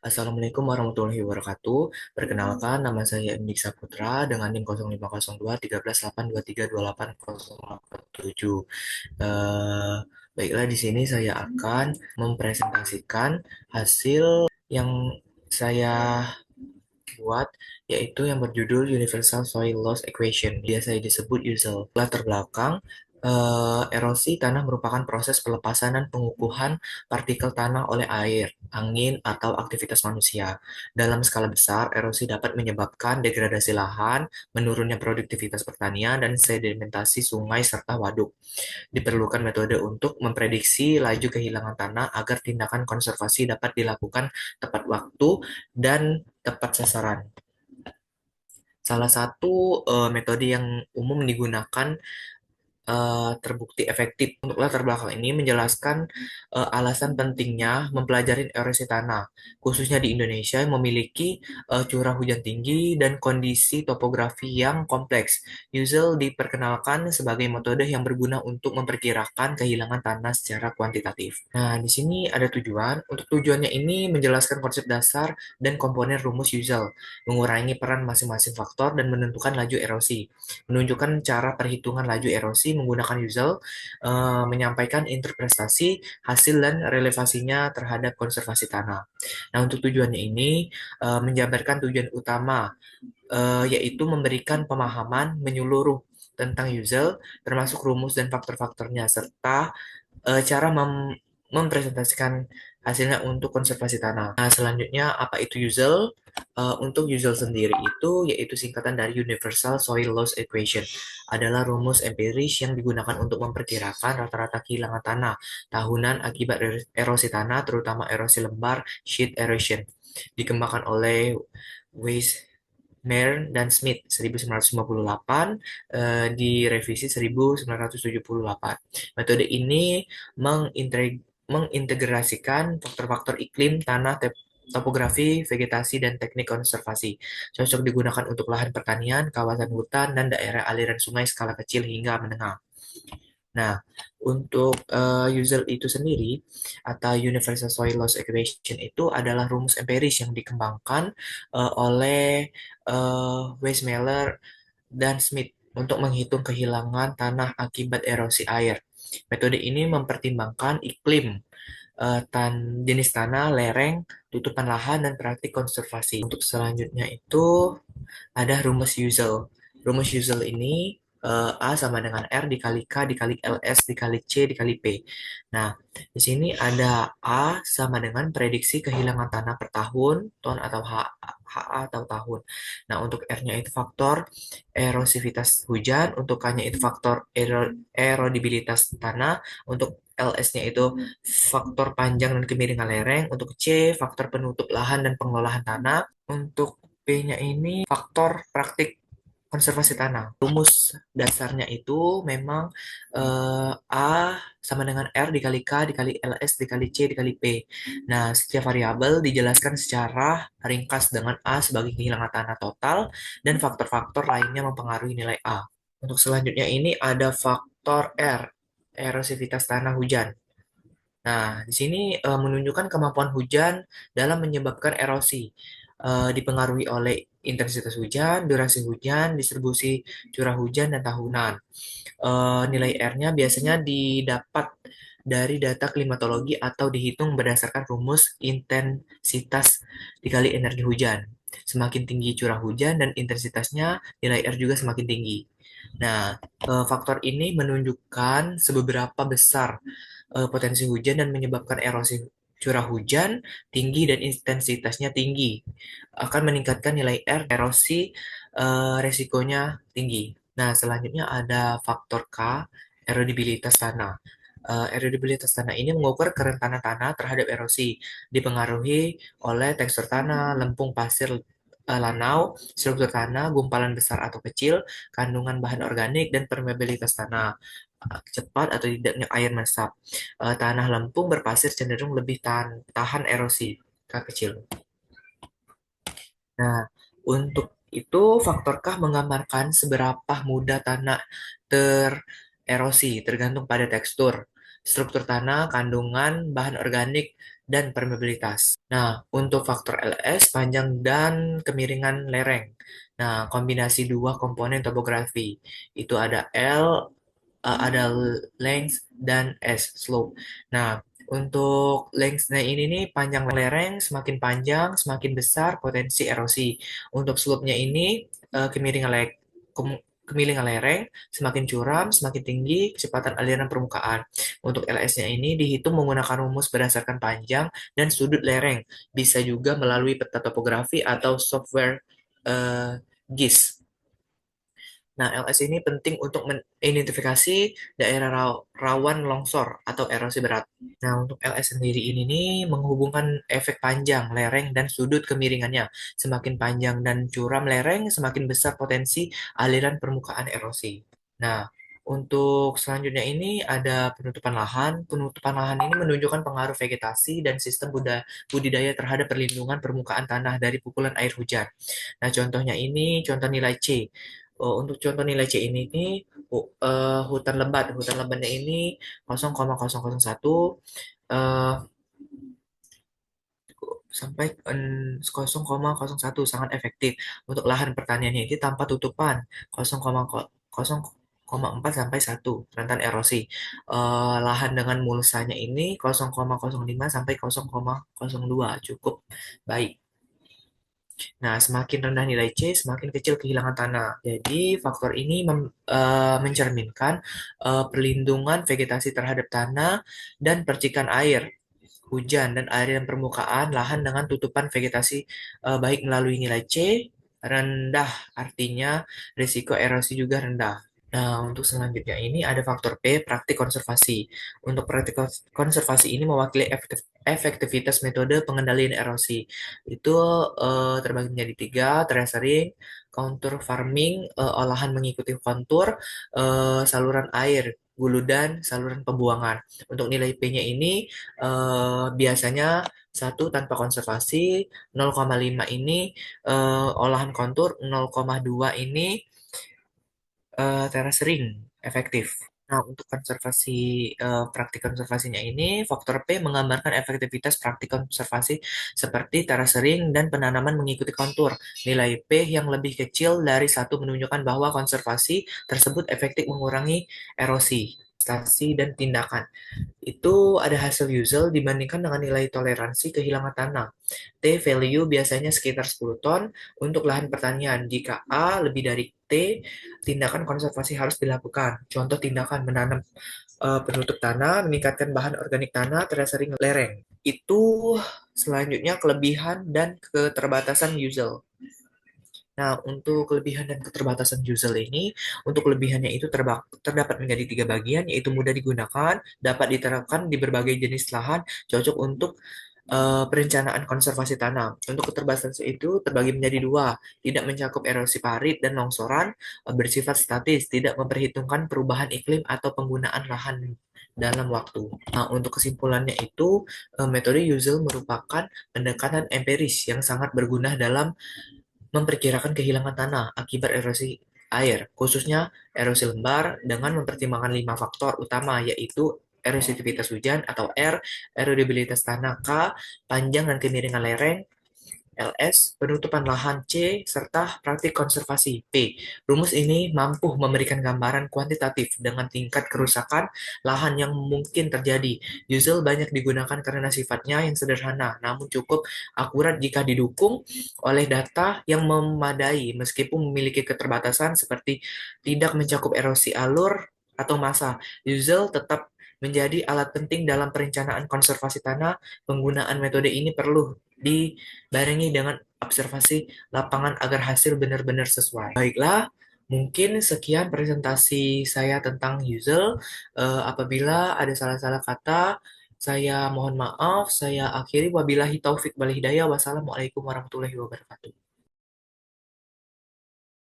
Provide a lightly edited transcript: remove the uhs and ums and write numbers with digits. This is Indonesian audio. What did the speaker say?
Assalamualaikum warahmatullahi wabarakatuh. Perkenalkan, nama saya Indik Saputra dengan NIM 0502 1382380807. Baiklah, di sini saya akan mempresentasikan hasil yang saya buat, yaitu yang berjudul Universal Soil Loss Equation, biasa disebut USL. Latar belakang, erosi tanah merupakan proses pelepasan dan pengukuhan partikel tanah oleh air, angin, atau aktivitas manusia. Dalam skala besar, erosi dapat menyebabkan degradasi lahan, menurunnya produktivitas pertanian, dan sedimentasi sungai serta waduk. Diperlukan metode untuk memprediksi laju kehilangan tanah agar tindakan konservasi dapat dilakukan tepat waktu dan tepat sasaran. Salah satu metode yang umum digunakan terbukti efektif. Untuk latar belakang ini menjelaskan alasan pentingnya mempelajari erosi tanah, khususnya di Indonesia yang memiliki curah hujan tinggi dan kondisi topografi yang kompleks. Usual diperkenalkan sebagai metode yang berguna untuk memperkirakan kehilangan tanah secara kuantitatif. Nah, di sini ada tujuan. Untuk tujuannya ini menjelaskan konsep dasar dan komponen rumus usual, mengurangi peran masing-masing faktor dan menentukan laju erosi, menunjukkan cara perhitungan laju erosi menggunakan USL, menyampaikan interpretasi hasil dan relevasinya terhadap konservasi tanah. Nah, untuk tujuannya ini menjabarkan tujuan utama, yaitu memberikan pemahaman menyeluruh tentang USL, termasuk rumus dan faktor-faktornya, serta cara mempresentasikan hasilnya untuk konservasi tanah. Nah, selanjutnya apa itu USL? Untuk USL sendiri itu yaitu singkatan dari Universal Soil Loss Equation, adalah rumus empiris yang digunakan untuk memperkirakan rata-rata kehilangan tanah tahunan akibat erosi tanah, terutama erosi lembar sheet erosion. Dikembangkan oleh Weiss, Meyer dan Smith 1958, direvisi 1978. Metode ini mengintegrasikan faktor-faktor iklim, tanah, topografi, vegetasi, dan teknik konservasi. Cocok digunakan untuk lahan pertanian, kawasan hutan, dan daerah aliran sungai skala kecil hingga menengah. Nah, untuk user itu sendiri atau Universal Soil Loss Equation itu adalah rumus empiris yang dikembangkan oleh Weismuller dan Smith untuk menghitung kehilangan tanah akibat erosi air. Metode ini mempertimbangkan iklim, jenis tanah, lereng, tutupan lahan, dan praktik konservasi. Untuk selanjutnya itu ada rumus Usual. Rumus Usual ini A sama dengan R dikali K dikali LS dikali C dikali P. Nah, di sini ada A sama dengan prediksi kehilangan tanah per tahun, ton atau HA atau tahun. Nah, untuk R-nya itu faktor erosivitas hujan, untuk K-nya itu faktor erodibilitas tanah, untuk LS-nya itu faktor panjang dan kemiringan lereng, untuk C faktor penutup lahan dan pengelolaan tanah, untuk P-nya ini faktor praktik konservasi tanah. Rumus dasarnya itu memang A sama dengan R dikali K dikali LS dikali C dikali P. Nah, setiap variabel dijelaskan secara ringkas dengan A sebagai kehilangan tanah total dan faktor-faktor lainnya mempengaruhi nilai A. Untuk selanjutnya ini ada faktor R, erosivitas tanah hujan. Nah, di sini menunjukkan kemampuan hujan dalam menyebabkan erosi, dipengaruhi oleh intensitas hujan, durasi hujan, distribusi curah hujan, dan tahunan. Nilai R-nya biasanya didapat dari data klimatologi atau dihitung berdasarkan rumus intensitas dikali energi hujan. Semakin tinggi curah hujan dan intensitasnya, nilai R juga semakin tinggi. Nah, faktor ini menunjukkan seberapa besar potensi hujan dan menyebabkan erosi curah hujan tinggi dan intensitasnya tinggi akan meningkatkan nilai R erosi, resikonya tinggi. Nah, selanjutnya ada faktor K, erodibilitas tanah. Erodibilitas tanah ini mengukur kerentanan tanah terhadap erosi, dipengaruhi oleh tekstur tanah, lempung pasir, lanau, struktur tanah, gumpalan besar atau kecil, kandungan bahan organik, dan permeabilitas tanah, cepat atau tidaknya air meresap. Tanah lempung berpasir cenderung lebih tahan erosi, K kecil. Nah, untuk itu faktorkah menggambarkan seberapa mudah tanah tererosi tergantung pada tekstur, struktur tanah, kandungan bahan organik, dan permeabilitas. Nah, untuk faktor LS, panjang dan kemiringan lereng. Nah, kombinasi dua komponen topografi. Itu ada ada length dan S, slope. Nah, untuk length-nya ini nih, panjang lereng semakin panjang, semakin besar potensi erosi. Untuk slope-nya ini, kemiringan kemiringan lereng semakin curam, semakin tinggi kecepatan aliran permukaan. Untuk LS-nya ini dihitung menggunakan rumus berdasarkan panjang dan sudut lereng. Bisa juga melalui peta topografi atau software eh, GIS. Nah, LS ini penting untuk mengidentifikasi daerah rawan longsor atau erosi berat. Nah, untuk LS sendiri ini nih menghubungkan efek panjang, lereng, dan sudut kemiringannya. Semakin panjang dan curam lereng, semakin besar potensi aliran permukaan erosi. Nah, untuk selanjutnya ini ada penutupan lahan. Penutupan lahan ini menunjukkan pengaruh vegetasi dan sistem budidaya terhadap perlindungan permukaan tanah dari pukulan air hujan. Nah, contohnya ini contoh nilai C. Untuk contoh nilai C ini nih, hutan lebat. Hutan lebatnya ini 0,001 eh, sampai 0,01 sangat efektif. Untuk lahan pertaniannya ini tanpa tutupan 0,4 sampai 1 rentan erosi. Lahan dengan mulsanya ini 0,05 sampai 0,02 cukup baik. Nah, semakin rendah nilai C, semakin kecil kehilangan tanah. Jadi, faktor ini mencerminkan perlindungan vegetasi terhadap tanah dan percikan air, hujan, dan aliran permukaan lahan dengan tutupan vegetasi baik melalui nilai C rendah, artinya risiko erosi juga rendah. Nah, untuk selanjutnya ini ada faktor P, praktik konservasi. Untuk praktik konservasi ini mewakili efektivitas metode pengendalian erosi. Itu terbagi menjadi tiga, terasering, contour farming, olahan mengikuti kontur, saluran air, hulu dan saluran pembuangan. Untuk nilai P-nya ini biasanya 1 tanpa konservasi, 0,5 ini olahan kontur, 0,2 ini teras ring efektif. Nah, untuk konservasi praktik konservasinya ini, faktor P menggambarkan efektivitas praktik konservasi seperti terasering dan penanaman mengikuti kontur. Nilai P yang lebih kecil dari satu menunjukkan bahwa konservasi tersebut efektif mengurangi erosi, stasi, dan tindakan. Itu ada hasil usual dibandingkan dengan nilai toleransi kehilangan tanah. T value biasanya sekitar 10 ton untuk lahan pertanian. Jika A lebih dari T, tindakan konservasi harus dilakukan. Contoh tindakan menanam penutup tanah, meningkatkan bahan organik tanah, terasering lereng. Itu selanjutnya kelebihan dan keterbatasan usual. Nah, untuk kelebihan dan keterbatasan user ini, untuk kelebihannya itu terdapat menjadi tiga bagian, yaitu mudah digunakan, dapat diterapkan di berbagai jenis lahan, cocok untuk perencanaan konservasi tanam. Untuk keterbatasan itu terbagi menjadi dua, tidak mencakup erosi parit dan longsoran, bersifat statis, tidak memperhitungkan perubahan iklim atau penggunaan lahan dalam waktu. Nah, untuk kesimpulannya itu, metode usual merupakan pendekatan empiris yang sangat berguna dalam memperkirakan kehilangan tanah akibat erosi air, khususnya erosi lembar, dengan mempertimbangkan 5 faktor utama, yaitu erosivitas hujan atau R, erodibilitas tanah K, panjang dan kemiringan lereng LS, penutupan lahan C, serta praktik konservasi P. Rumus ini mampu memberikan gambaran kuantitatif dengan tingkat kerusakan lahan yang mungkin terjadi. Usual banyak digunakan karena sifatnya yang sederhana, namun cukup akurat jika didukung oleh data yang memadai, meskipun memiliki keterbatasan seperti tidak mencakup erosi alur atau massa. Usual tetap menjadi alat penting dalam perencanaan konservasi tanah. Penggunaan metode ini perlu dibarengi dengan observasi lapangan agar hasil benar-benar sesuai. Baiklah, mungkin sekian presentasi saya tentang user. Apabila ada salah-salah kata, saya mohon maaf. Saya akhiri wabillahi taufik wal hidayah. Wassalamualaikum warahmatullahi wabarakatuh.